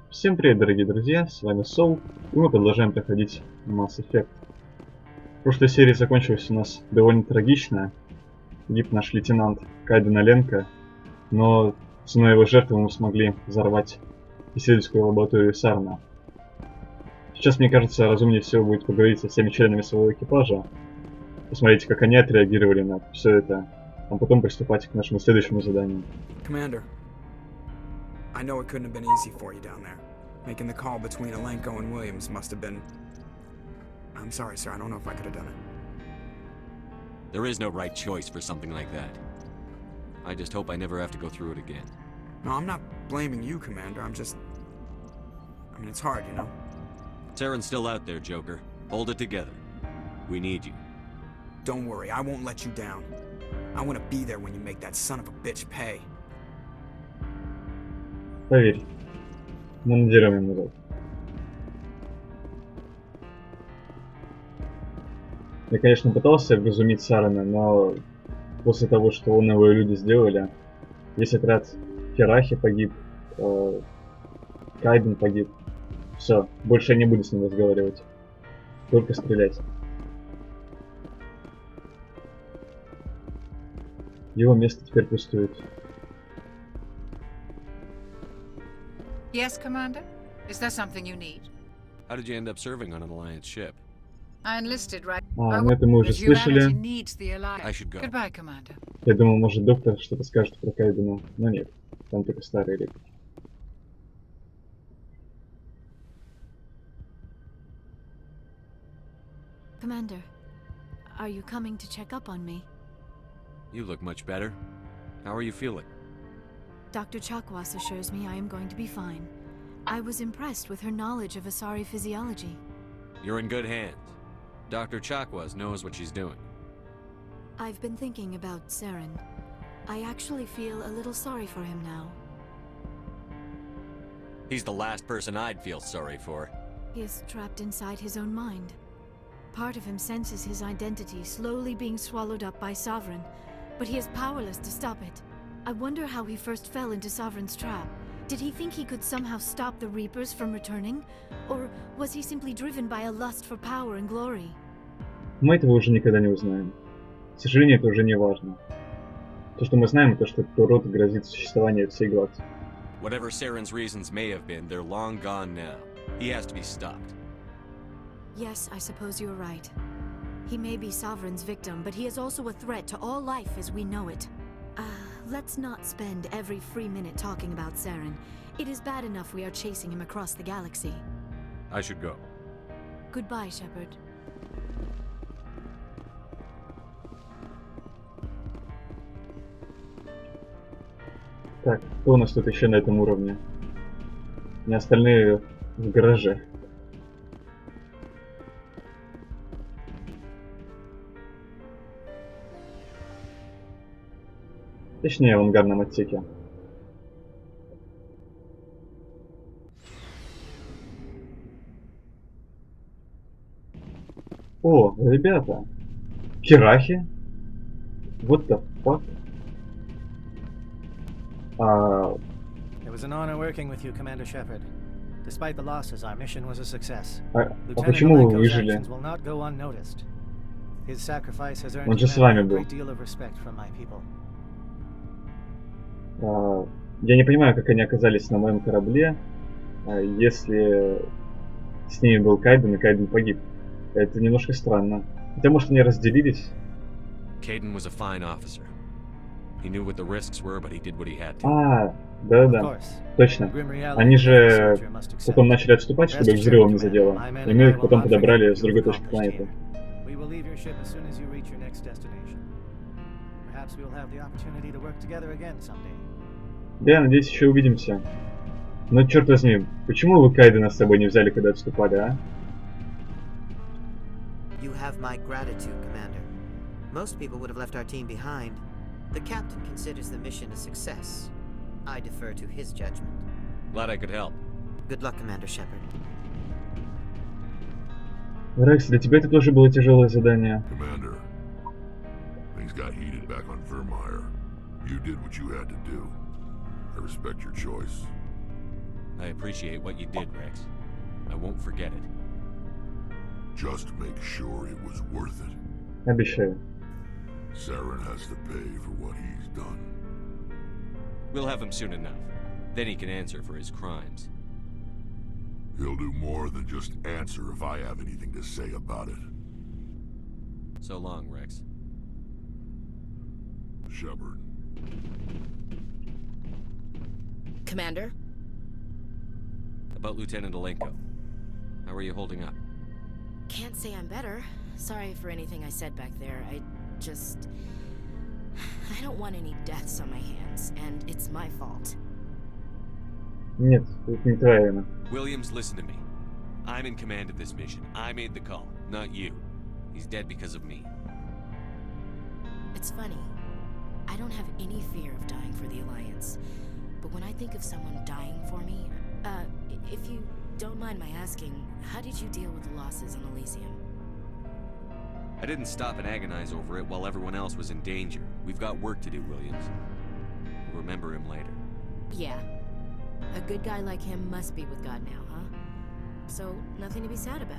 Всем привет, дорогие друзья, с вами Сол, и мы продолжаем проходить Mass Effect. В прошлой серии закончилась у нас довольно трагично. Погиб наш лейтенант Кайден Оленко, но ценой его жертвы мы смогли взорвать исследовательскую лабораторию Сарна. Сейчас, мне кажется, разумнее всего будет поговорить со всеми членами своего экипажа, посмотреть, как они отреагировали на все это, а потом приступать к нашему следующему заданию. Commander, I know it couldn't have been easy for you down there. Making the call between Alenko and Williams must have been... I'm sorry, sir, I don't know if I could have done it. There is no right choice for something like that. I just hope I never have to go through it again. No, I'm not blaming you, Commander, I'm just... I mean, it's hard, you know? Saren's still out there, Joker. Hold it together. We need you. Don't worry, I won't let you down. I want to be there when you make that son of a bitch pay. Поверь, мы надерем ему рот. Я, конечно, пытался вразумить Сарана, но после того, что он и его люди сделали, весь отряд Ферахи погиб, Кайден погиб. Все, больше я не буду с ним разговаривать. Только стрелять. Его место теперь пустует. Yes, Commander? Is there something you need? How did you end up serving on an Alliance ship? I enlisted right... Ну это мы уже слышали. I should go. Goodbye, Commander. Я думал, может, доктор что-то скажет про Кайдена, но нет. Там только старые реплики. Commander, are you coming to check up on me? You look much better. How are you feeling? Dr. Chakwas assures me I am going to be fine. I was impressed with her knowledge of Asari physiology. You're in good hands. Dr. Chakwas knows what she's doing. I've been thinking about Saren. I actually feel a little sorry for him now. He's the last person I'd feel sorry for. He is trapped inside his own mind. Part of him senses his identity slowly being swallowed up by Sovereign, but he is powerless to stop it. I wonder how he first fell into Sovereign's trap. Did he think he could somehow stop the Reapers from returning? Or was he simply driven by a lust for power and glory? Мы этого уже никогда не узнаем. К сожалению, это уже не важно. То, что мы знаем, это что этот урод грозит существование всей галактики. Whatever Saren's reasons may have been, they're long gone now. He has to be stopped. Yes, I suppose you're right. He may be Sovereign's victim, but he is also a threat to all life as we know it. Let's not spend every free minute talking about Saren. It is bad enough we are chasing him across the galaxy. I should go. Goodbye, Shepard. Так, кто у нас тут еще на этом уровне? Не остальные в гараже. Точнее, в ангарном отсеке. О, ребята! Ферахи? What the fuck? It was an honor working with you, Commander Shepard. Despite the losses, our mission was a success. Почему вы выжили? Actions will not go unnoticed. His sacrifice has earned Он же с вами a был. great deal of respect from my people. Я не понимаю, как они оказались на моем корабле, если с ними был Кайден и Кайден погиб. Это немножко странно. Хотя, может, они разделились. Kaidan was a fine officer. He knew what the risks were, but he did what he had to. Да-да, точно. Они же потом начали отступать, чтобы их взрывом не задело. И мы их потом подобрали с другой точки планеты. Да, я надеюсь, еще увидимся. Но черт возьми, почему вы Кайдена с собой не взяли, когда отступали, а? You have my gratitude, Commander. Most people would have left our team behind. The captain considers the mission a success. I defer to his judgment. Glad I could help. Good luck, Commander Shepard. Рекс, для тебя это тоже было тяжелое задание. Commander, things got heated back on Vermeer. You did what you had to do. I respect your choice. I appreciate what you did, Rex. I won't forget it. Just make sure it was worth it. Обещаю. Saren has to pay for what he's done. We'll have him soon enough. Then he can answer for his crimes. He'll do more than just answer if I have anything to say about it. So long, Rex. Shepard. Commander? About Lieutenant Alenko. How are you holding up? Can't say I'm better. Sorry for anything I said back there. I don't want any deaths on my hands, and it's my fault. Нет, это не твоя вина. Williams, listen to me. I'm in command of this mission. I made the call, not you. He's dead because of me. It's funny. I don't have any fear of dying for the Alliance. But when I think of someone dying for me, if you don't mind my asking, how did you deal with the losses on Elysium? I didn't stop and agonize over it while everyone else was in danger. We've got work to do, Williams. We'll remember him later. Yeah. A good guy like him must be with God now, huh? So, nothing to be sad about.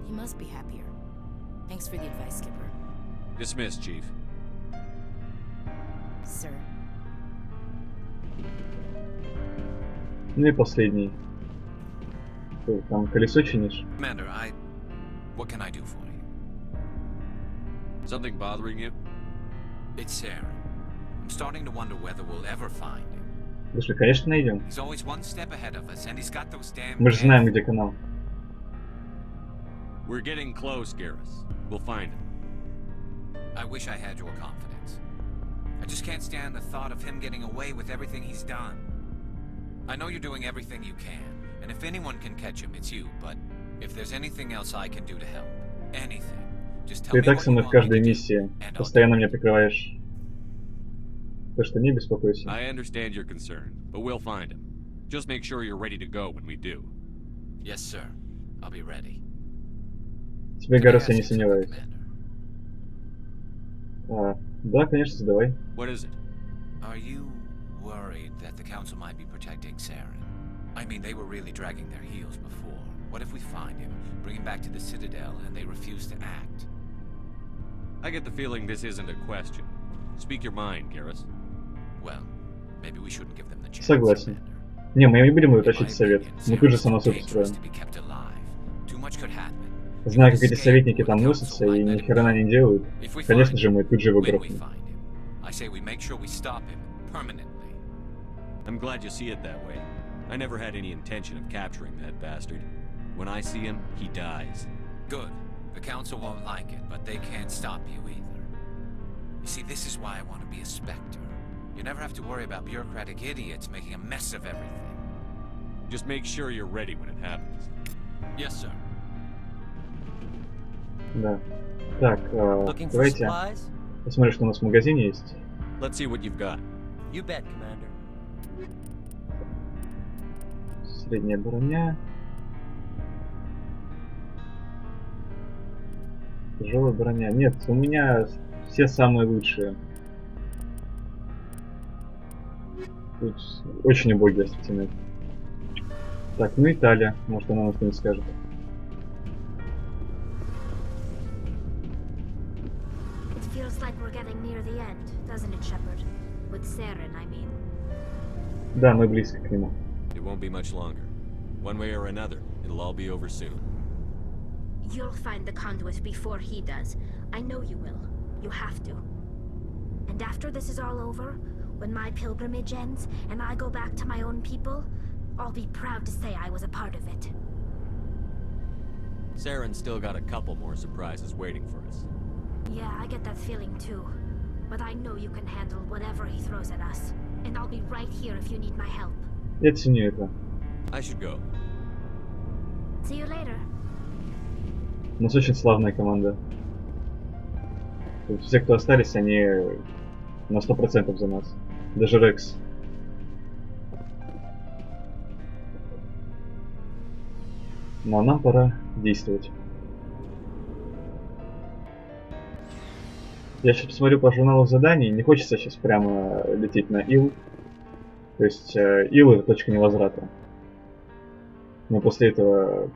He must be happier. Thanks for the advice, Skipper. Dismissed, Chief. Sir. Ну и последний. Ты там колесо чинишь? Commander, what can I do for you? Something bothering you? It's Saren. I'm starting to wonder whether we'll ever find him. Слушай, конечно найдем. He's always one step ahead of us, and he's got those damn... Мы же знаем, где канал. We're getting close, Garrus. We'll find him. I wish I had your confidence. I just can't stand the thought of him getting away with everything he's done. I know you're doing everything you can, and if anyone can catch him, it's you, but if there's anything else I can do to help, anything, just tell Ты и me так what со you мной в want me каждой to do, миссии. and I'll do Постоянно it. меня прикрываешь. Так что не беспокойся. I understand your concern, but we'll find him. Just make sure you're ready to go when we do. Yes, sir. I'll be ready. Тебе, Can I Гаррус, ask я не you something, сомневаюсь. Commander? Да, конечно, задавай. What is it? Are you worried that the Council might be protecting Saren? I mean, they were really dragging their heels before. What if we find him, bring him back to the Citadel, and they refuse to act? I get the feeling this isn't a question. Speak your mind, Garrus. Well, maybe we shouldn't give them the chance, Согласен. Commander. Не, мы не будем ее In my тащить в совет. opinion, Мы тут же Saren's too самосуд dangerous устроим. to be kept alive. Too much could happen. Зная, He как could эти escape, советники or там the носятся Council и might ни let him хрена go. не делают, If we конечно find же мы тут же его when we грохнем. find him, I say we make sure we stop him permanently. I'm glad you see it that way. I never had any intention of capturing that bastard. When I see him, he dies. Good. The Council won't like it, but they can't stop you either. You see, this is why I want to be a Spectre. You never have to worry about bureaucratic idiots making a mess of everything. Just make sure you're ready when it happens. Yes, sir. Да. Так, Looking for давайте supplies? посмотрим, что у нас в магазине есть. Let's see what you've got. You bet, Commander. Средняя броня. Тяжелая броня. Нет, у меня все самые лучшие. Тут очень убогий ассортимент. Так, ну Италия. Может, она нам что-нибудь скажет. It feels like we're getting near the end, doesn't it, Shepard? With Saren, I mean. Да, мы близко к нему. It won't be much longer. One way or another, it'll all be over soon. You'll find the conduit before he does. I know you will. You have to. And after this is all over, when my pilgrimage ends and I go back to my own people, I'll be proud to say I was a part of it. Saren's still got a couple more surprises waiting for us. Yeah, I get that feeling too. But I know you can handle whatever he throws at us. And I'll be right here if you need my help. Я ценю это. I should go. See you later. У нас очень славная команда. То есть все, кто остались, они на 100% за нас. Даже Рекс. Ну а нам пора действовать. Я сейчас посмотрю по журналу заданий. Не хочется сейчас прямо лететь на Ил. То есть Ил — это точка невозврата. Но после этого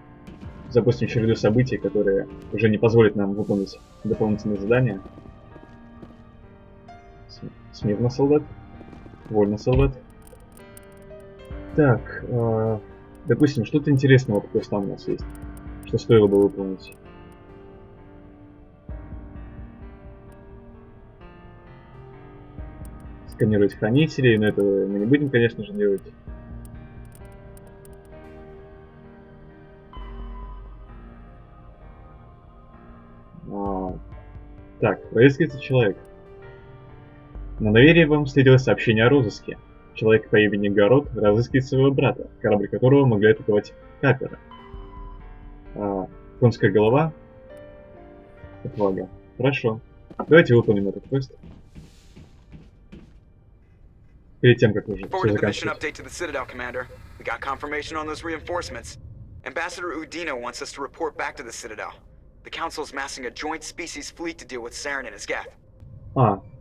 запустим череду событий, которые уже не позволят нам выполнить дополнительные задания. Смирно, солдат. Вольно, солдат. Так, допустим, что-то интересного по квестам у нас есть, что стоило бы выполнить. Сканировать хранителей, но этого мы не будем, конечно же, делать. Так, разыскивается человек. На доверие вам встретилось сообщение о розыске. Человек по имени Город разыскивает своего брата, корабль которого могли атаковать каперы. Конская голова. Отвага. Хорошо. Давайте выполним этот квест. Перед тем, как уже все заканчивается. Ambassador Udina wants us to report back to the Citadel. The Council is massing a joint species fleet to deal with Saren and his geth.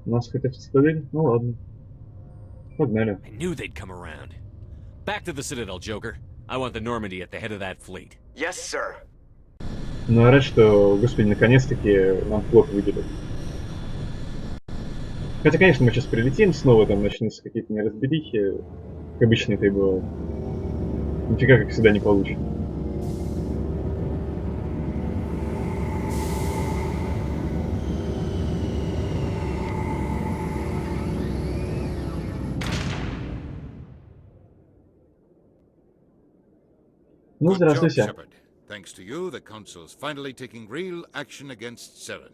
Нас хотят в Цитадель? Ну ладно. Погнали. I knew they'd come around. Back to the Citadel, Joker. I want the Normandy at the head of that fleet. Yes, sir. Ну, я рад, что, господи, наконец-таки нам флот выделят. Хотя, конечно, мы сейчас прилетим, снова там начнутся какие-то неразберихи. Как обычно это и бывает. Нифига, как всегда, не получится. Ну, здравствуйте. Thanks to you, the Council's finally taking real action against Saren.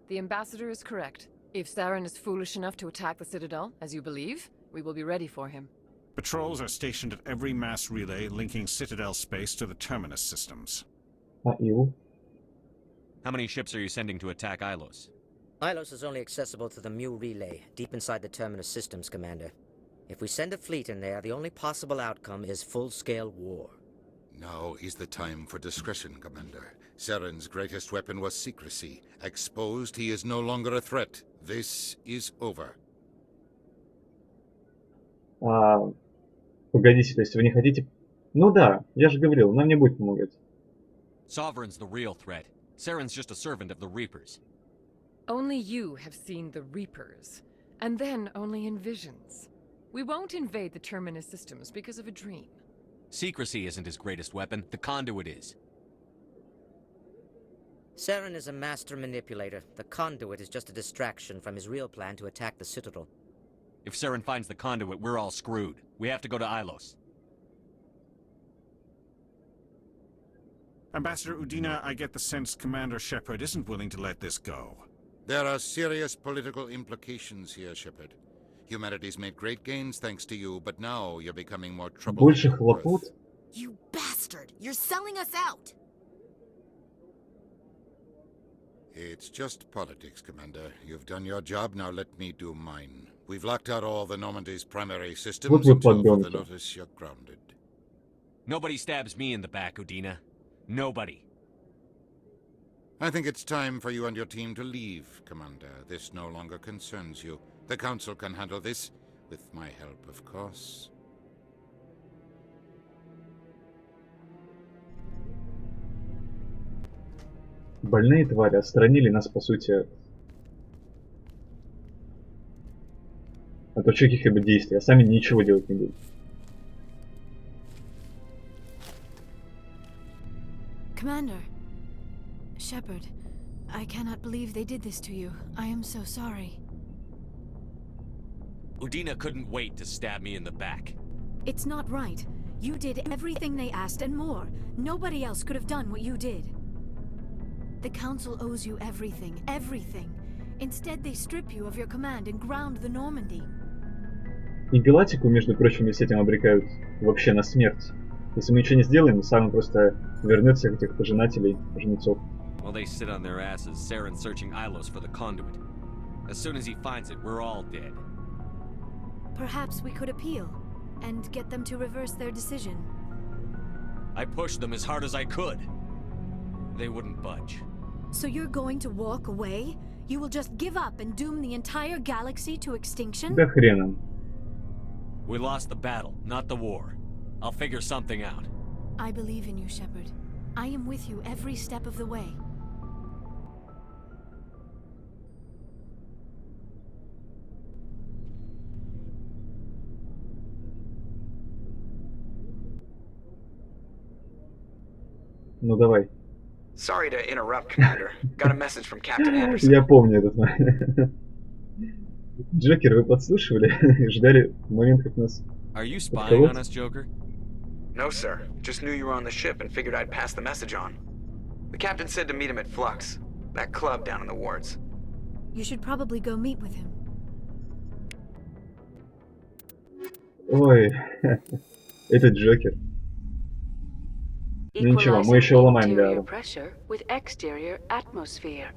The Ambassador is correct. If Saren is foolish enough to attack the Citadel, as you believe, we will be ready for him. Patrols are stationed at every mass relay linking Citadel space to the Terminus systems. How many ships are you sending to attack Ilos? Ilos is only accessible to the Mu relay, deep inside the Terminus systems, Commander. If we send a fleet in there, the only possible outcome is full-scale war. Now is the time for discretion, Commander. Saren's greatest weapon was secrecy. Exposed, he is no longer a threat. This is over. Погодите, то есть вы не хотите... Ну да, я же говорил, нам не будет помогать. Sovereign's the real threat. Saren's just a servant of the Reapers. Only you have seen the Reapers, and then only in visions. We won't invade the Terminus systems because of a dream. Secrecy isn't his greatest weapon, the conduit is. Saren is a master manipulator. The conduit is just a distraction from his real plan to attack the Citadel. If Saren finds the conduit, we're all screwed. We have to go to Ilos. Ambassador Udina, I get the sense Commander Shepard isn't willing to let this go. There are serious political implications here, Shepard. Humanity's made great gains thanks to you, but now you're becoming more trouble. Больше хлопот? You bastard! You're selling us out! It's just politics, Commander. You've done your job, now let me do mine. We've locked out all the Normandy's primary systems until further notice you're grounded. Nobody stabs me in the back, Udina. Nobody. I think it's time for you and your team to leave, Commander. This no longer concerns you. The Council can handle this, with my help, of course. Больные твари отстранили нас, по сути, от каких-либо действий, а сами ничего делать не будут. Commander, Shepard, I cannot believe they did this to you. I am so sorry. Udina couldn't wait to stab me in the back. It's not right. You did everything they asked and more. Nobody else could have done what you did. The Council owes you everything, everything. Instead, they strip you of your command and ground the Normandy. И Галактику, между прочим, с этим обрекают вообще на смерть. Если мы ничего не сделаем, сам просто вернет всех этих пожинателей, жнецов. While they sit on their asses, Saren's searching Ilos for the conduit. As soon as he finds it, we're all dead. Perhaps we could appeal, and get them to reverse their decision. I pushed them as hard as I could. They wouldn't budge. So you're going to walk away? You will just give up and doom the entire galaxy to extinction? Да хреном. We lost the battle, not the war. I'll figure something out. I believe in you, Shepard. I am with you every step of the way. Ну давай. Sorry to interrupt, Commander. Got a message from Captain Anderson. Я помню этот момент. Джокер, вы подслушивали? Ждали момент, как нас Are you spying on us, Joker? No, sir. Just knew you were on the ship and figured I'd pass the message on. The captain said to meet him at Flux, that club down in the wards. You should probably go meet with him. Ой, этот Джокер. Ну ничего, мы еще уломаем Лиару. Pressure with exterior atmosphere.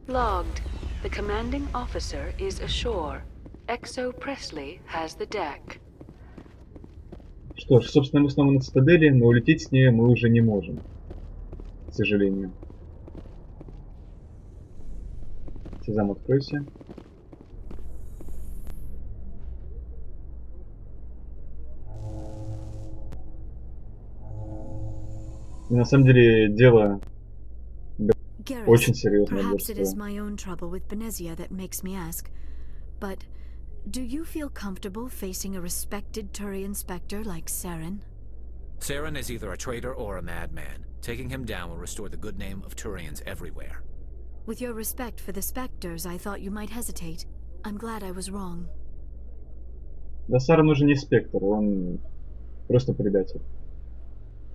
Logged. The commanding officer is ashore. Exo Presley has the deck. Что ж, собственно, мы снова на цитадели, но улететь с нее мы уже не можем. К сожалению. Сезам, откройся. И на самом деле дело очень серьезное Perhaps it is для my own trouble with Benezia that makes me ask, but do you feel comfortable facing a respected Turian Spectre like Saren? Saren is either a traitor or a madman. Taking him down will restore the good name of Turians everywhere. With your respect for the Spectres, I thought you might hesitate. I'm glad I was wrong. Да, Сарен уже не Спектр, он просто предатель.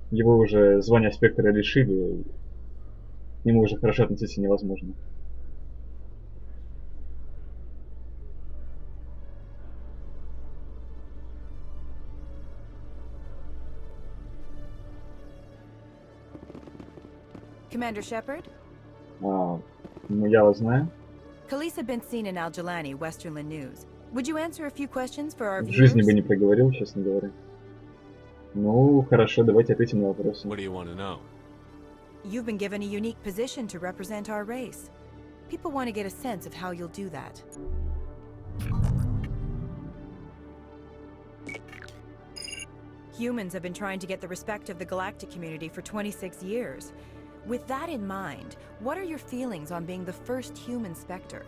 Его уже звание Спектра лишили, к нему уже хорошо относиться невозможно. Commander Shepard? Ну, я вас знаю. Khalees had been seen in Al-Jalani, Westerland News. Would you answer a few questions for our В viewers? жизни бы не проговорил, честно говоря. Ну, хорошо, давайте ответим на вопросы. What do you want to know? You've been given a unique position to represent our race. People want to get a sense of how you'll do that. Humans have been trying to get the respect of the galactic community for 26 years. With that in mind, what are your feelings on being the first human Spectre?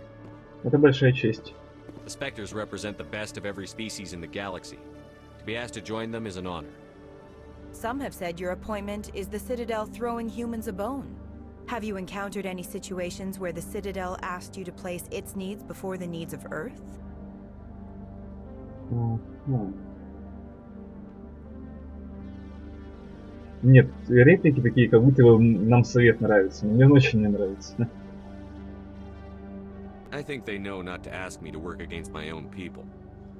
Это большая честь. The Spectres represent the best of every species in the galaxy. To be asked to join them is an honor. Some have said your appointment is the Citadel throwing humans a bone. Have you encountered any situations where the Citadel asked you to place its needs before the needs of Earth? Нет, реплики такие, как будто нам совет нравится. Мне очень не нравится. I think they know not to ask me to work against my own people.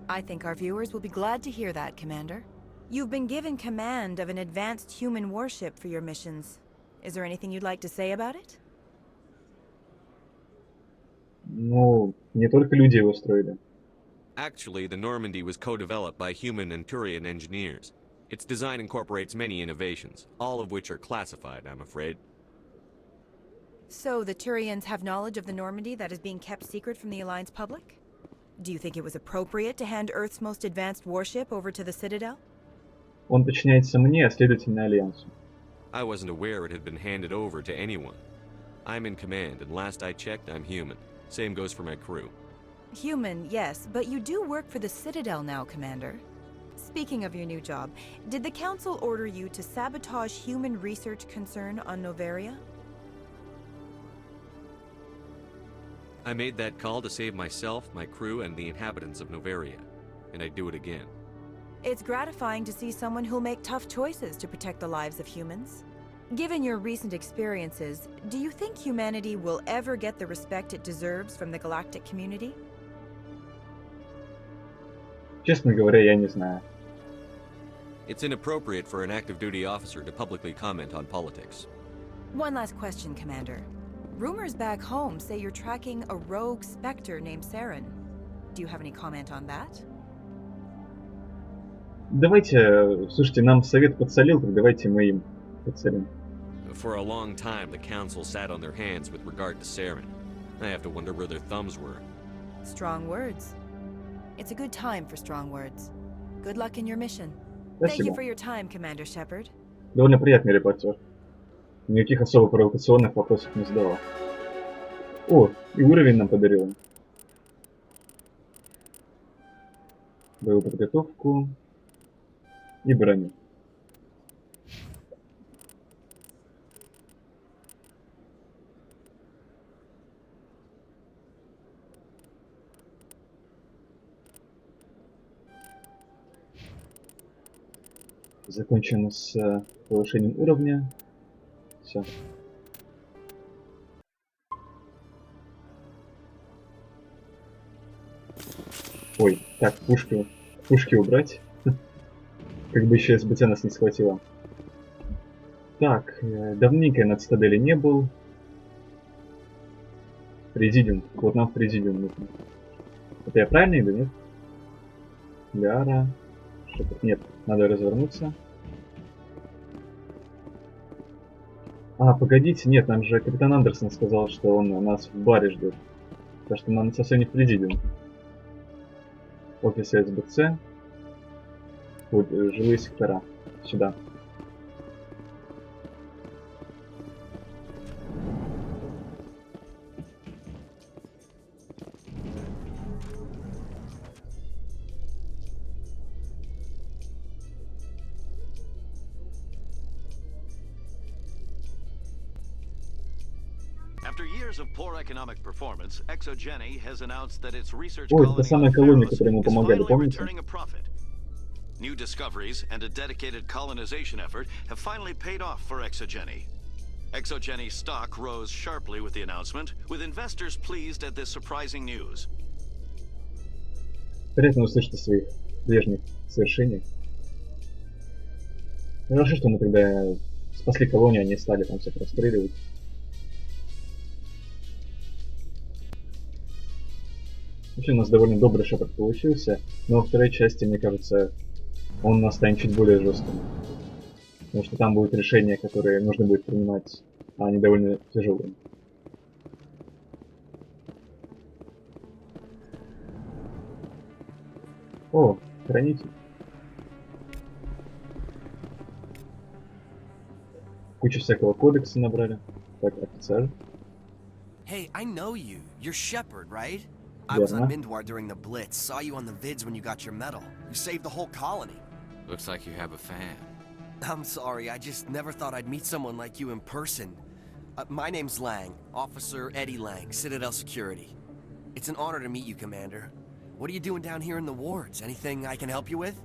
I think our viewers will be glad to hear that, Commander. You've been given command of an advanced human warship for your missions. Is there anything you'd like to say about it? Ну, не только люди его строили. Actually, the Normandy was co-developed by human and Turian engineers. Its design incorporates many innovations, all of which are classified, I'm afraid. So the Turians have knowledge of the Normandy that is being kept secret from the Alliance public? Do you think it was appropriate to hand Earth's most advanced warship over to the Citadel? Он подчиняется мне, а следовательно Альянсу. I wasn't aware it had been handed over to anyone. I'm in command, and last I checked, I'm human. Same goes for my crew. Human, yes, but you do work for the Citadel now, Commander. Speaking of your new job, did the Council order you to sabotage human research concern on Noveria? I made that call to save myself, my crew, and the inhabitants of Noveria. And I'd do it again. It's gratifying to see someone who'll make tough choices to protect the lives of humans. Given your recent experiences, do you think humanity will ever get the respect it deserves from the galactic community? Честно говоря, я не знаю. It's inappropriate for an active duty officer to publicly comment on politics. One last question, Commander. Rumors back home say you're tracking a rogue Spectre named Saren. Do you have any comment on that? Давайте, слушайте, нам совет подсолил, так давайте мы им подсолим. For a long time, the Council sat on their hands with regard to Saren. I have to wonder where their thumbs were. Strong words. It's a good time for strong words. Good luck in your mission. Thank you Спасибо. for your time, Commander Shepard. Довольно приятный репортер. Никаких особо провокационных вопросов не задавал. О, и уровень нам подарил. Боевую подготовку и броню. Закончено с повышением уровня. Все. Ой, так, пушки убрать. Как бы еще СБТ нас не схватило. Так, давненько я на цитадели не был. Президиум. Вот нам в президиум нужно. Это я правильно иду, нет? Ляра. Что-то... Нет, надо развернуться. А, погодите, нет, нам же капитан Андерсон сказал, что он нас в баре ждет. Так что нам совсем не в президиум. Офис СБЦ. Вот, жилые сектора. Сюда. After years of poor economic performance, ExoGeni has announced that its research Ой, та colony самая on колония, Pharos которой мы is помогали, finally помните? returning a profit. New discoveries and a dedicated colonization effort have finally paid off for ExoGeni. ExoGeni stock rose sharply with the announcement, with investors pleased at this surprising news. Приятно услышать о своих прежних совершениях. Хорошо, что мы тогда спасли колонию, а не стали там всех расстреливать. Вообще у нас довольно добрый шепот получился, но во второй части, мне кажется, он нас станет чуть более жестким. Потому что там будут решения, которые нужно будет принимать, а они довольно тяжелые. О, хранитель. Кучу всякого кодекса набрали. Так, офицер. Hey, I know you. You're Shepard, right? I was on Верно. Mindwar during the Blitz. Saw you on the vids when you got your medal. You saved the whole colony. Looks like you have a fan. I'm sorry, I just never thought I'd meet someone like you in person. My name's Lang, Officer Eddie Lang, Citadel Security. It's an honor to meet you, Commander. What are you doing down here in the wards? Anything I can help you with?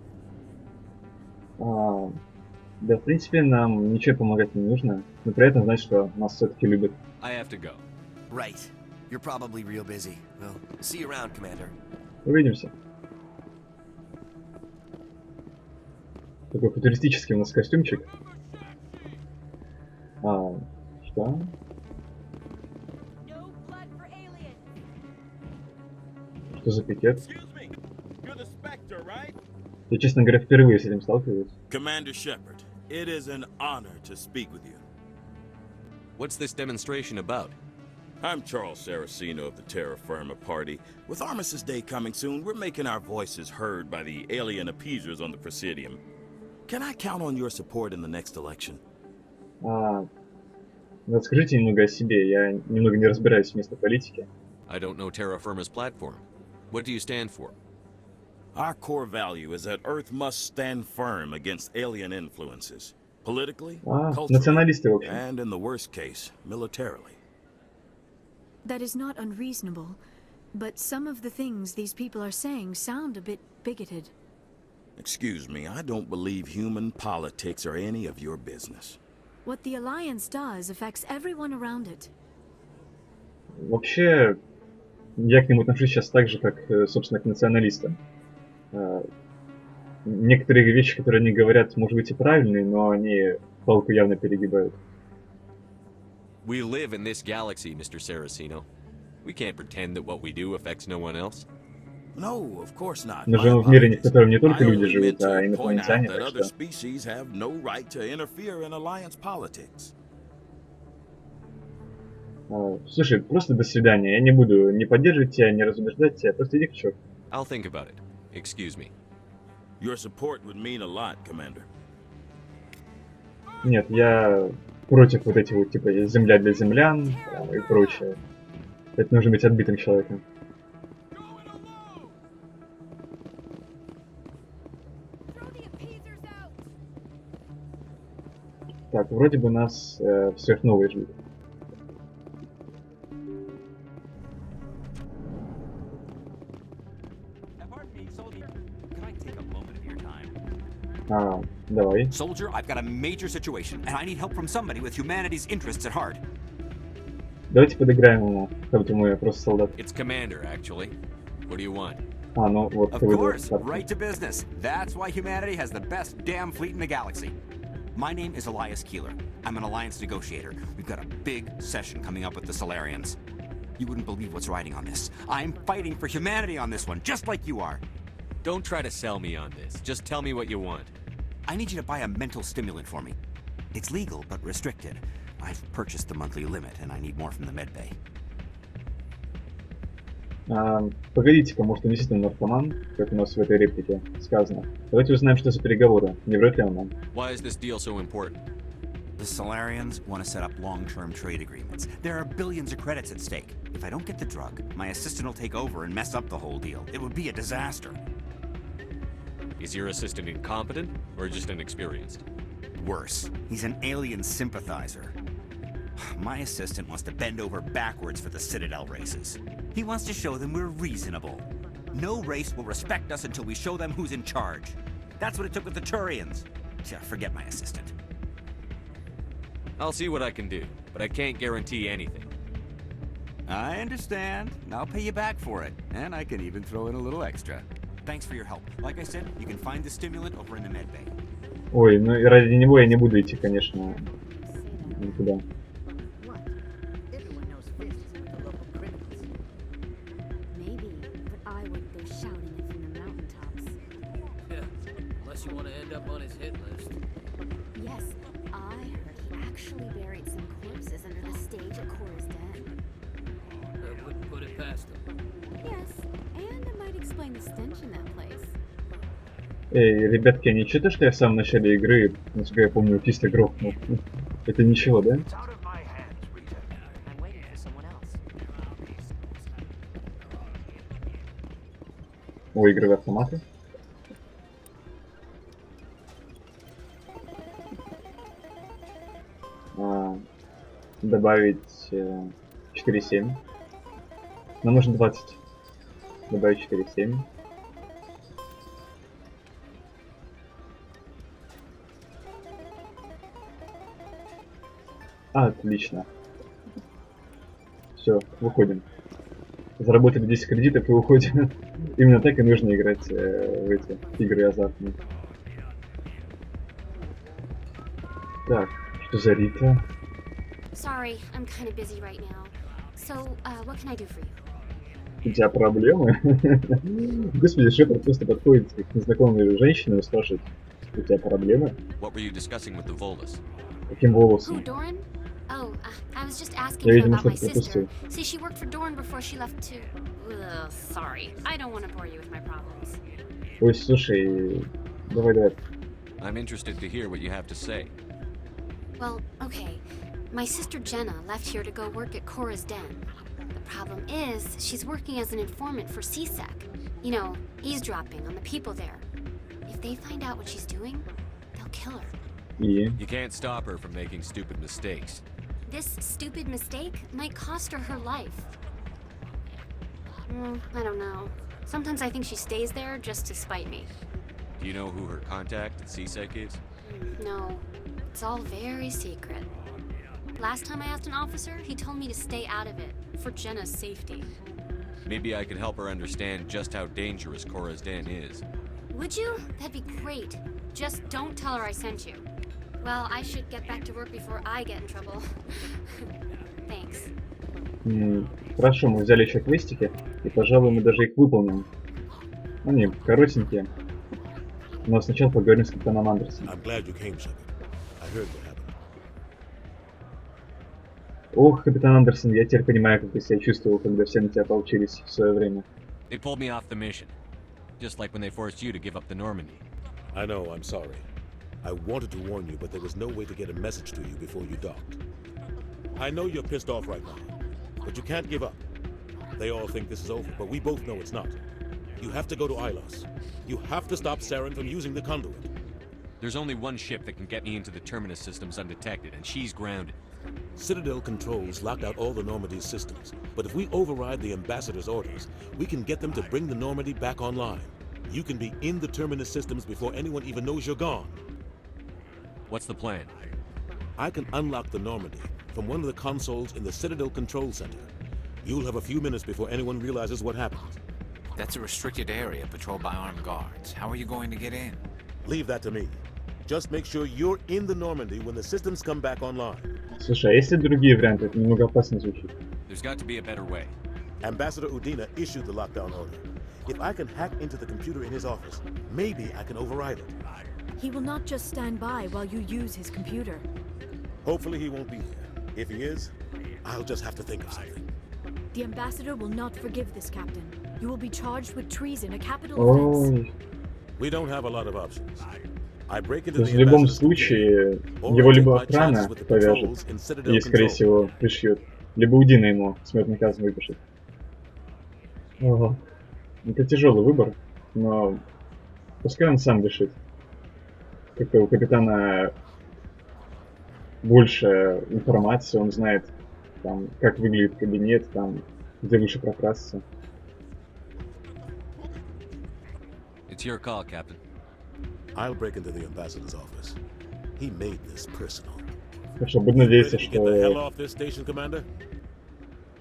Да, в принципе, нам ничего помогать не нужно, но при этом знать, что нас все-таки любят. I have to go. Right. You're probably real busy. Well, see you around, Commander. Увидимся. Такой футуристический у нас костюмчик. Что? Что за пикет? Я, честно говоря, впервые с этим сталкиваюсь. Commander Shepard, it is an honor to speak with you. What's this demonstration about? I'm Charles Saraceno of the Terra Firma Party. With Armistice Day coming soon, we're making our voices heard by the alien appeasers on the Presidium. Can I count on your support in the next election? Расскажите немного о себе, я немного не разбираюсь в местной политике. I don't know Terra Firma's platform. What do you stand for? Our core value is that Earth must stand firm against alien influences. Politically, националисты, в общем. and in the worst case, militarily. That is not unreasonable, but some of the things these people are saying sound a bit bigoted. Excuse me, I don't believe human politics are any of your business. What the Alliance does affects everyone around it. Вообще, я к нему отношусь сейчас так же, как, собственно, к националистам. Некоторые вещи, которые они говорят, может быть и правильные, но они палку явно перегибают. We live in this galaxy, Mr. Saraceno. We can't pretend that what we do affects no one else. No, of course not. Мы живем в мире, в котором не только люди живут, а инопланетяне, that так other что... species have no right to interfere in alliance politics. Слушай, просто до свидания. Я не буду не поддерживать тебя, не разубеждать тебя. Просто иди к черту. I'll think about it. Excuse me. Your support would mean a lot, Commander. Нет, я против вот этих вот, типа, земля для землян и прочее. Это нужно быть отбитым человеком. Так, вроде бы нас сверхновые ждут. Давай. Soldier, I've got a major situation, and I need help from somebody with humanity's interests at heart. Давайте подыграем ему, как будто мы просто солдат. It's Commander, actually. What do you want? Ну вот. Of course, right to business. That's why humanity has the best damn fleet in the galaxy. My name is Elias Keeler. I'm an alliance negotiator. We've got a big session coming up with the Solarians. You wouldn't believe what's riding on this. I'm fighting for humanity on this one, just like you are. Don't try to sell me on this. Just tell me what you want. I need you to buy a mental stimulant for me. It's legal, but restricted. I've purchased the monthly limit, and I need more from the medbay. Погодите-ка, может он действительно наркоман, как у нас в этой реплике сказано. Давайте узнаем, что за переговоры. Не врет ли он нам? Why is this deal so important? The Solarians want to set up long-term trade agreements. There are billions of credits at stake. If I don't get the drug, my assistant will take over and mess up the whole deal. It would be a disaster. Is your assistant incompetent or just inexperienced? Worse. He's an alien sympathizer. My assistant wants to bend over backwards for the Citadel races. He wants to show them we're reasonable. No race will respect us until we show them who's in charge. That's what it took with the Turians. Forget my assistant. I'll see what I can do, but I can't guarantee anything. I understand. I'll pay you back for it, and I can even throw in a little extra. Thanks for your help. Like I said, you can find the stimulant over in the medbay. Ой, ну и ради него я не буду идти, конечно, никуда. You want to end up on his hit list. Yes, I heard he actually buried some corpses under the stage at Cora's Den. I wouldn't put it past him. Yes, and it might explain the stench in that place. Эй, ребятки, а ничего, что я в самом начале игры, насколько я помню, кисло грохнул? Это ничего, да? Ой, игровые автоматы. Добавить 4,7. Нам нужно 20. Добавить 4,7. Отлично. Все, выходим. Заработали 10 кредитов и уходим. Именно так и нужно играть в эти игры азартные. Так, что за Рита? Sorry, I'm kind of busy right now. So, what can I do for you? У тебя проблемы? Господи, Шепард просто подходит к незнакомой женщине и спрашивает, у тебя проблемы? What were you discussing with the Volus? Каким волосом? Who, Doran? Oh, I was just asking Я, her видимо, about my что-то sister. пропустил. See, she worked for Doran before she left to... Ugh, sorry, I don't want to bore you with my problems. Ой, слушай, давай. I'm interested to hear what you have to say. Well, okay. My sister Jenna left here to go work at Cora's Den. The problem is, she's working as an informant for CSEC. You know, eavesdropping on the people there. If they find out what she's doing, they'll kill her. You can't stop her from making stupid mistakes. This stupid mistake might cost her her life. I don't know. Sometimes I think she stays there just to spite me. Do you know who her contact at CSEC is? No, it's all very secret. Last time I asked an officer, he told me to stay out of it, for Jenna's safety. Maybe I could help her understand just how dangerous Cora's Den is. Would you? That'd be great. Just don't tell her I sent you. Well, I should get back to work before I get in trouble. Thanks. Хорошо, мы взяли еще квестики, и, пожалуй, мы даже их выполним. Они коротенькие. Но сначала поговорим с капитаном Андерсоном. Ох, капитан Андерсон, я теперь понимаю, как ты себя чувствовал, когда все на тебя получились в свое время. They pulled me off the mission, just like when they forced you to give up the Normandy. I know, I'm sorry. I wanted to warn you, but there was no way to get a message to you before you docked. I know you're pissed off right now, but you can't give up. They all think this is over, but we both know it's not. You have to go to Ilos. You have to stop Saren from using the conduit. There's only one ship that can get me into the Terminus systems undetected, and she's grounded. Citadel controls locked out all the Normandy's systems, but if we override the Ambassador's orders, we can get them to bring the Normandy back online. You can be in the Terminus systems before anyone even knows you're gone. What's the plan? I can unlock the Normandy from one of the consoles in the Citadel Control Center. You'll have a few minutes before anyone realizes what happened. That's a restricted area patrolled by armed guards. How are you going to get in? Leave that to me. Just make sure you're in the Normandy when the systems come back online. Слушай, а если другие варианты? Это немного опасно звучит. There's got to be a better way. Ambassador Udina issued the lockdown order. If I can hack into the computer in his office, maybe I can override it. He will not just stand by while you use his computer. Hopefully he won't be here. If he is, I'll just have to think of something. The ambassador will not forgive this, Captain. You will be charged with treason, a capital Ой. We don't have a lot of options. I break into То есть the в любом ambassador's случае computer, его or I take либо my охрана chances with the повяжет patrols in Citadel и, скорее Control. всего, пришьет, либо Удина ему смертный казнь выпишет. Ого. Это тяжелый выбор, но пускай он сам решит. Как-то у капитана больше информации, он знает, там, как выглядит кабинет, там, где лучше прокрасться. It's your call, Captain. I'll break into the ambassador's office. He made this personal. Хорошо, буду надеяться, Ready to get the hell что... off this station, Commander?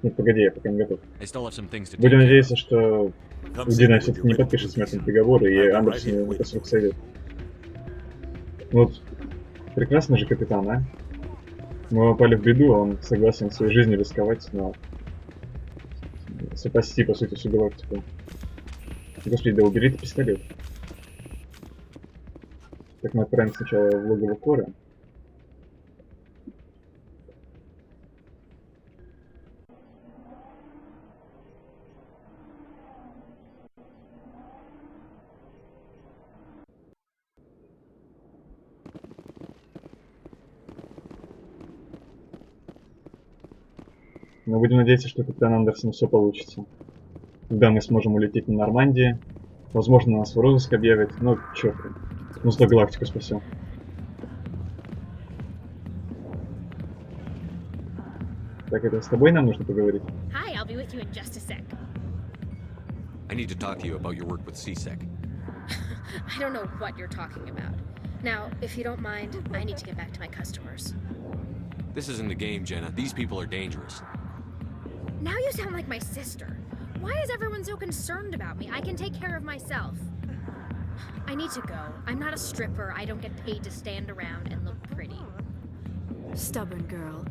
Нет, погоди, я пока не готов. I still have some things to Будем take care надеяться, что Come see me Удина when все-таки you're не ready to подпишет release. смертный приговор, и I'll be right Андерсон here ему waiting это for срок you. сойдет. Ну вот, прекрасный же капитан, а? Мы попали в беду, а он согласен своей жизнью рисковать, но... Спасти, по сути, всю галактику. Господи, да убери ты пистолет. Так, мы отправим сначала в логово Кора. Но будем надеяться, что капитан Андерсон все получится. Когда мы сможем улететь на Нормандии, возможно, нас в розыск объявят, но чёрт, ну зато галактику спасем. Так, это с тобой нам нужно поговорить? Hi, I'll be with you in just a sec. I need to talk to you about your work with CSEC. I don't know what you're talking about. Now, if you don't mind, I need to get back to my customers. This isn't a game, Jenna. These people are dangerous. Now you sound like my sister. Why is everyone so concerned about me? I can take care of myself. I need to go. I'm not a stripper. I don't get paid to stand around and look pretty. Stubborn girl.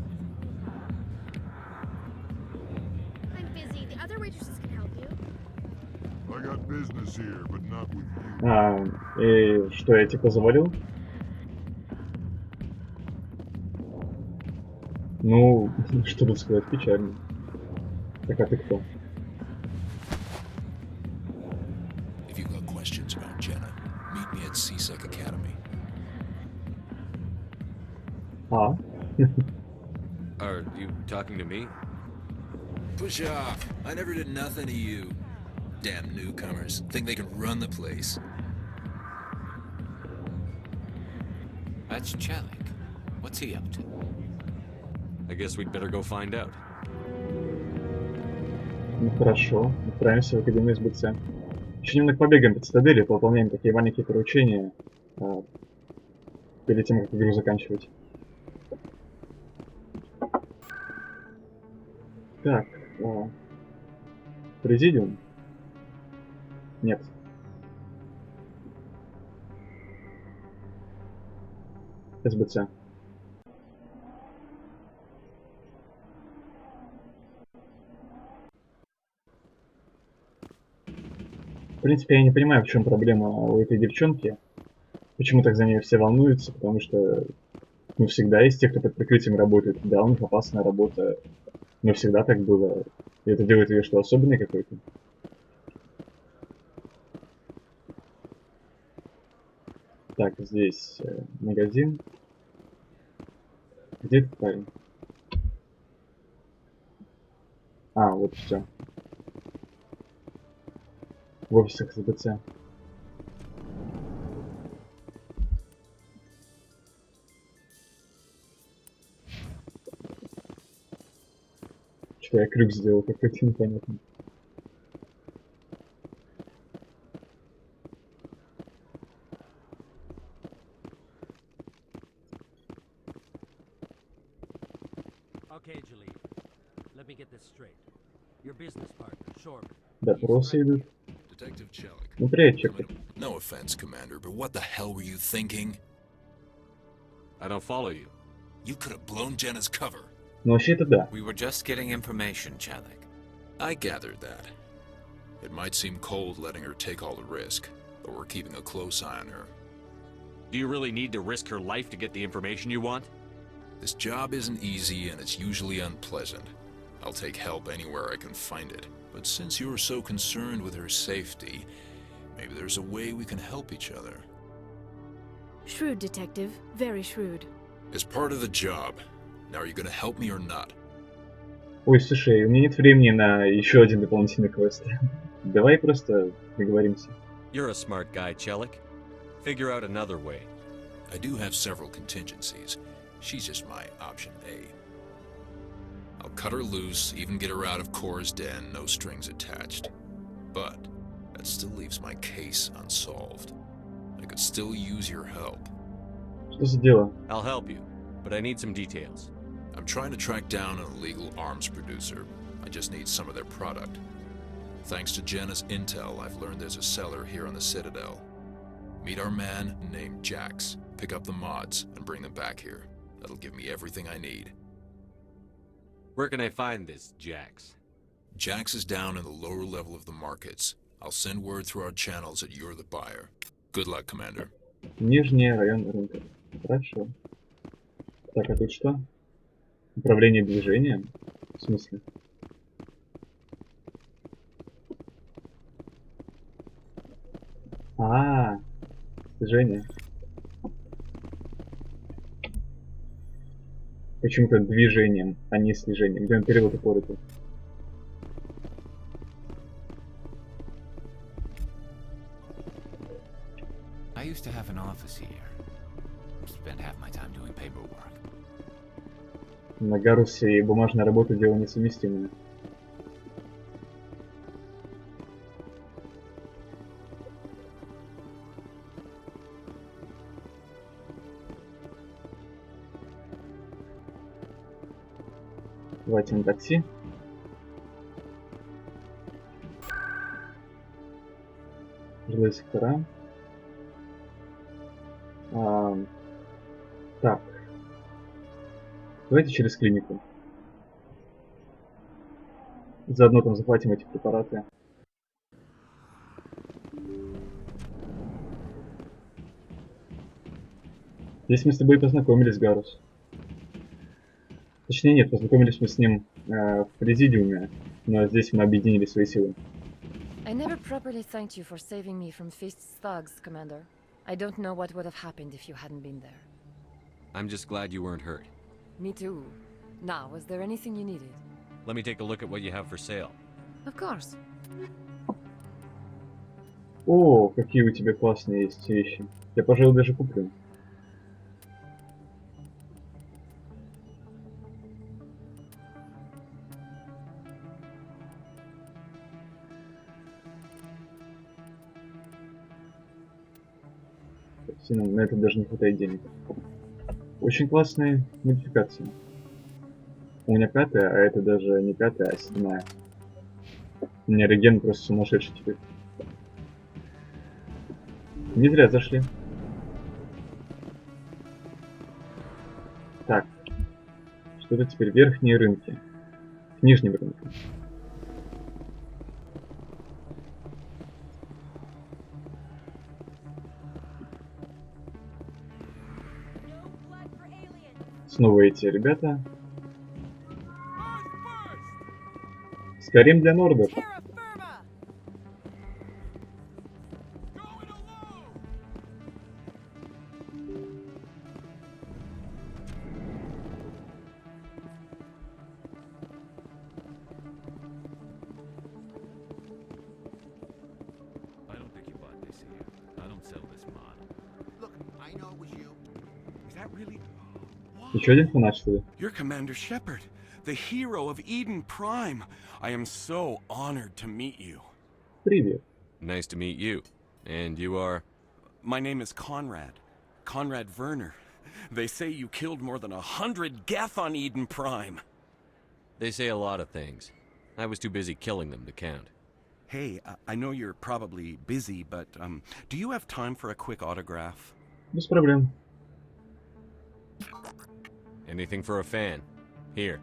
I'm busy. The other waitresses can help you. I got business here, but not with you. А, и что, я типа завалил? Ну, что тут сказать, печально. Так, а ты кто? If you've got questions about Jenna, meet me at CSEC Academy. А? Are you talking to me? Push off. I never did nothing to you. Damn newcomers. Think they can run the place. That's Chelik. What's he up to? I guess we'd better go find out. Ну хорошо, отправимся в Академию СБЦ. Еще немного побегаем по цитадели, выполняем такие маленькие поручения перед тем, как игру заканчивать. Так, Президиум? Нет. СБЦ. В принципе, я не понимаю, в чем проблема у этой девчонки. Почему так за нее все волнуются, потому что, ну, всегда есть те, кто под прикрытием работает. Да, у них опасная работа, но всегда так было. И это делает ее что, особенной какой-то? Так, здесь магазин. Где этот парень? А, вот все. В офисах СБЦ. Что я крюк сделал какой-то непонятный. Okay, Jaleel. Let me get this straight. Your business partner, Shorman. Допросы идут. Detective Chelik. Ну, привет, Чек. No offense, Commander, but what the hell were you thinking? I don't follow you. You could have blown Jenna's cover. Ну, вообще это да. We were just getting information, Chelik. I gathered that. It might seem cold letting her take all the risk, but we're keeping a close eye on her. Do you really need to risk her life to get the information you want? This job isn't easy and it's usually unpleasant. I'll take help anywhere I can find it. But since you're so concerned with her safety, maybe there's a way we can help each other. Shrewd, Detective. Very shrewd. As part of the job. Now are you gonna help me or not? Ой, слушай, у меня нет времени на еще один дополнительный квест. Давай просто договоримся. You're a smart guy, Chelik. Figure out another way. I do have several contingencies. She's just my option A. I'll cut her loose, even get her out of Cora's den, no strings attached. But that still leaves my case unsolved. I could still use your help. Что за дело? I'll help you, but I need some details. I'm trying to track down an illegal arms producer. I just need some of their product. Thanks to Jenna's intel, I've learned there's a seller here on the Citadel. Meet our man named Jax. Pick up the mods and bring them back here. That'll give me everything I need. Where can I find this Jax? Jax is down in the lower level of the markets. I'll send word through our channels that you're the buyer. Good luck, Commander. Нижний район рынка. Хорошо. Так, а тут что? Управление движением? В смысле? А, движение. Почему-то движением, а не слежением. Где он перевод упоротый? I used to have an office here. Spent half my time doing paperwork. На Гарусе и бумажная работа дело несовместимое. Давайте на такси. Жилые сектора. Так. Давайте через клинику. Заодно там захватим эти препараты. Здесь мы с тобой познакомились, Гарус. Точнее нет, познакомились мы с ним в президиуме, но здесь мы объединили свои силы. I never properly thanked you for saving me from Fist's thugs, Commander. I don't know what would have happened if you hadn't been there. I'm just glad you weren't hurt. Me too. Now, was there anything you needed? Let me take a look at what you have for sale. Of course. О, какие у тебя классные есть вещи. Я, пожалуй, даже куплю. На это даже не хватает денег. Очень классные модификации. У меня 5-я, а это даже не 5-я, а 7-я. У меня реген просто сумасшедший теперь. Не зря зашли. Так. Что-то теперь верхние рынки. К нижним рынкам. Снова эти ребята. Скорим для нордов. Еще один фанат, что ли? You're Commander Shepard, the hero of Eden Prime. I am so honored to meet you. Привет. Nice to meet you. And you are? My name is Conrad. Conrad Werner. They say you killed more than 100 Geth on Eden Prime. They say a lot of things. I was too busy killing them to count. Hey, I know you're probably busy, but do you have time for a quick autograph? Без проблем. Anything for a fan. Here.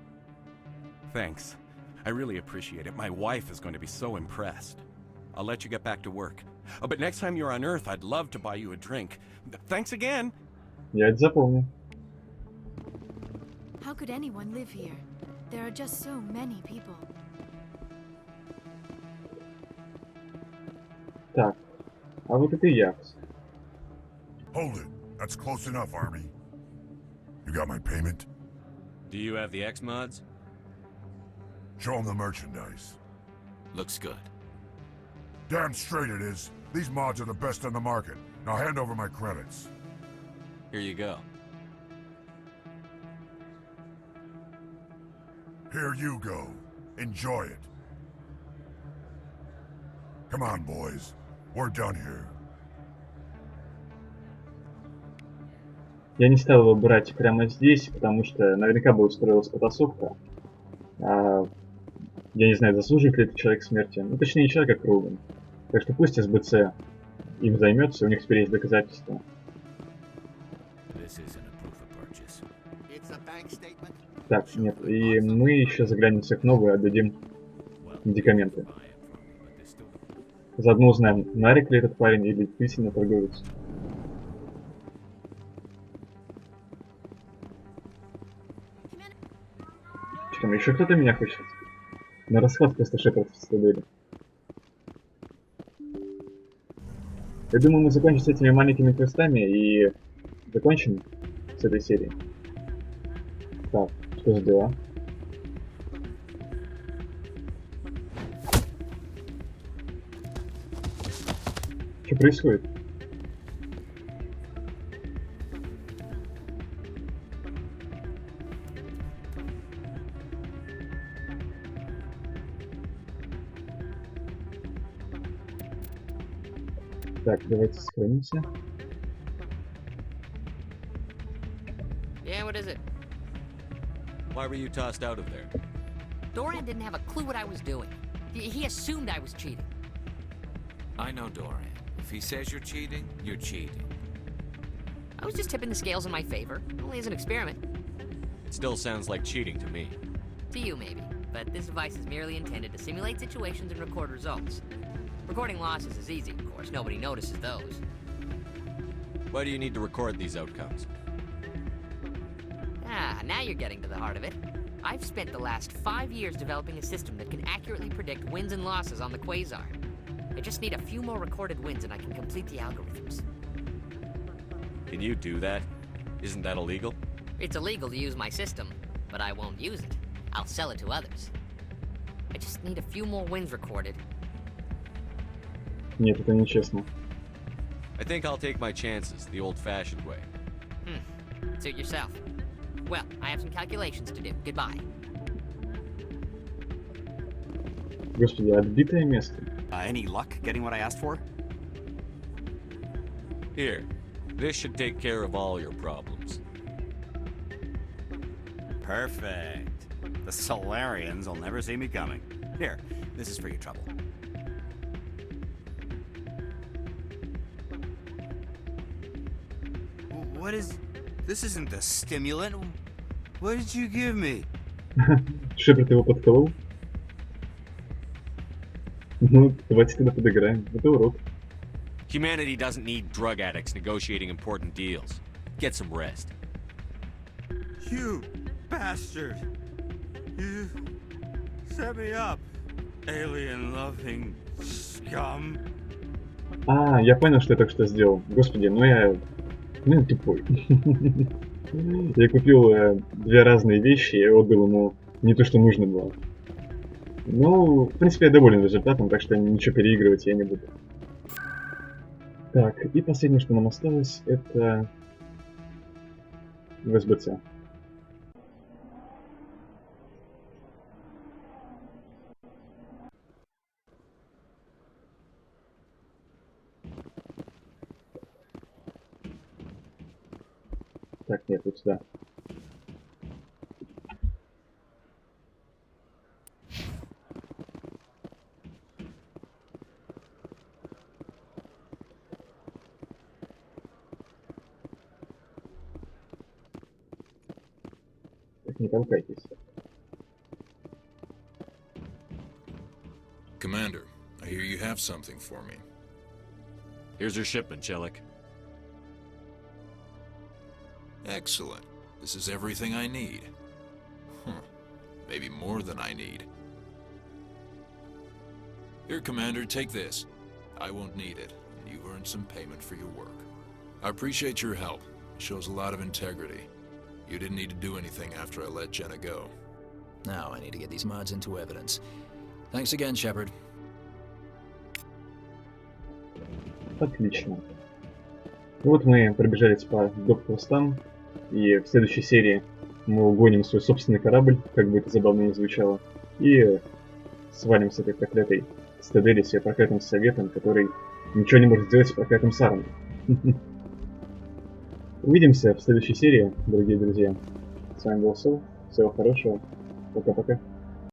Thanks. I really appreciate it. My wife is going to be so impressed. I'll let you get back to work. Oh, but next time you're on Earth, I'd love to buy you a drink. Thanks again. Я это запомню. How could anyone live here? There are just so many people. Так, а вот это Якс. Hold it. That's close enough, Army. You got my payment? Do you have the X mods? Show them the merchandise. Looks good. Damn straight it is. These mods are the best on the market. Now hand over my credits. Here you go. Here you go. Enjoy it. Come on, boys. We're done here. Я не стал его брать прямо здесь, потому что наверняка бы устроилась потасовка. Я не знаю, заслуживает ли этот человек смерти. Ну, точнее, не человек, а Круган. Так что пусть СБЦ им займется, у них теперь есть доказательства. Так, нет, и мы еще заглянем всех новых и отдадим медикаменты. Заодно узнаем, нарик ли этот парень или действительно торговец. Что там, еще кто-то меня хочет? На расход просто Шепард были. Я думаю, мы закончим с этими маленькими квестами и закончим с этой серией. Так, что за дела? Что происходит? Так, давайте сохранимся. Yeah, what is it? Why were you tossed out of there? Doran didn't have a clue what I was doing. He assumed I was cheating. I know Doran. If he says you're cheating, you're cheating. I was just tipping the scales in my favor, only as an experiment. It still sounds like cheating to me. To you, maybe. But this device is merely intended to simulate situations and record results. Recording losses is easy, of course. Nobody notices those. Why do you need to record these outcomes? Ah, now you're getting to the heart of it. I've spent the last 5 years developing a system that can accurately predict wins and losses on the Quasar. I just need a few more recorded wins and I can complete the algorithms. Can you do that? Isn't that illegal? It's illegal to use my system, but I won't use it. I'll sell it to others. I just need a few more wins recorded. Нет, это нечестно. I think I'll take my chances the old-fashioned way. Suit yourself. Well, I have some calculations to do. Goodbye. Господи, отбитое место. Any luck getting what I asked for? Here, this should take care of all your problems. Perfect. The Solarians will never see me coming. Here, this is for your trouble. What is... This isn't the stimulant. What did you give me? Шепард его подколол. Ну, давайте тогда подыграем. Это урок. Humanity doesn't need drug addicts negotiating important deals. Get some rest. You bastard! You set me up, alien-loving scum. А, я понял, что я только что сделал. Господи, ну я тупой. Я купил две разные вещи и отдал ему не то, что нужно было. Ну, в принципе, я доволен результатом, так что ничего переигрывать я не буду. Так, и последнее, что нам осталось, это в СБЦ. Так, нет, вот сюда. Так, не толкайтесь. Commander, I hear you have something for me. Here's your shipment, Chelik. Excellent. This is everything I need. Huh. Maybe more than I need. Here, Commander, take this. I won't need it, and you've earned some payment for your work. I appreciate your help. It shows a lot of integrity. You didn't need to do anything after I let Jenna go. Now I need to get these mods into evidence. Thanks again, Shepard. Отлично. Вот мы пробежались по доп-квестам, и в следующей серии мы угоним свой собственный корабль, как бы это забавно ни звучало, и свалим с этой проклятой цитадели с ее проклятым советом, который ничего не может сделать с проклятым Саром. Увидимся в следующей серии, дорогие друзья. С вами был Сол. Всего хорошего. Пока-пока.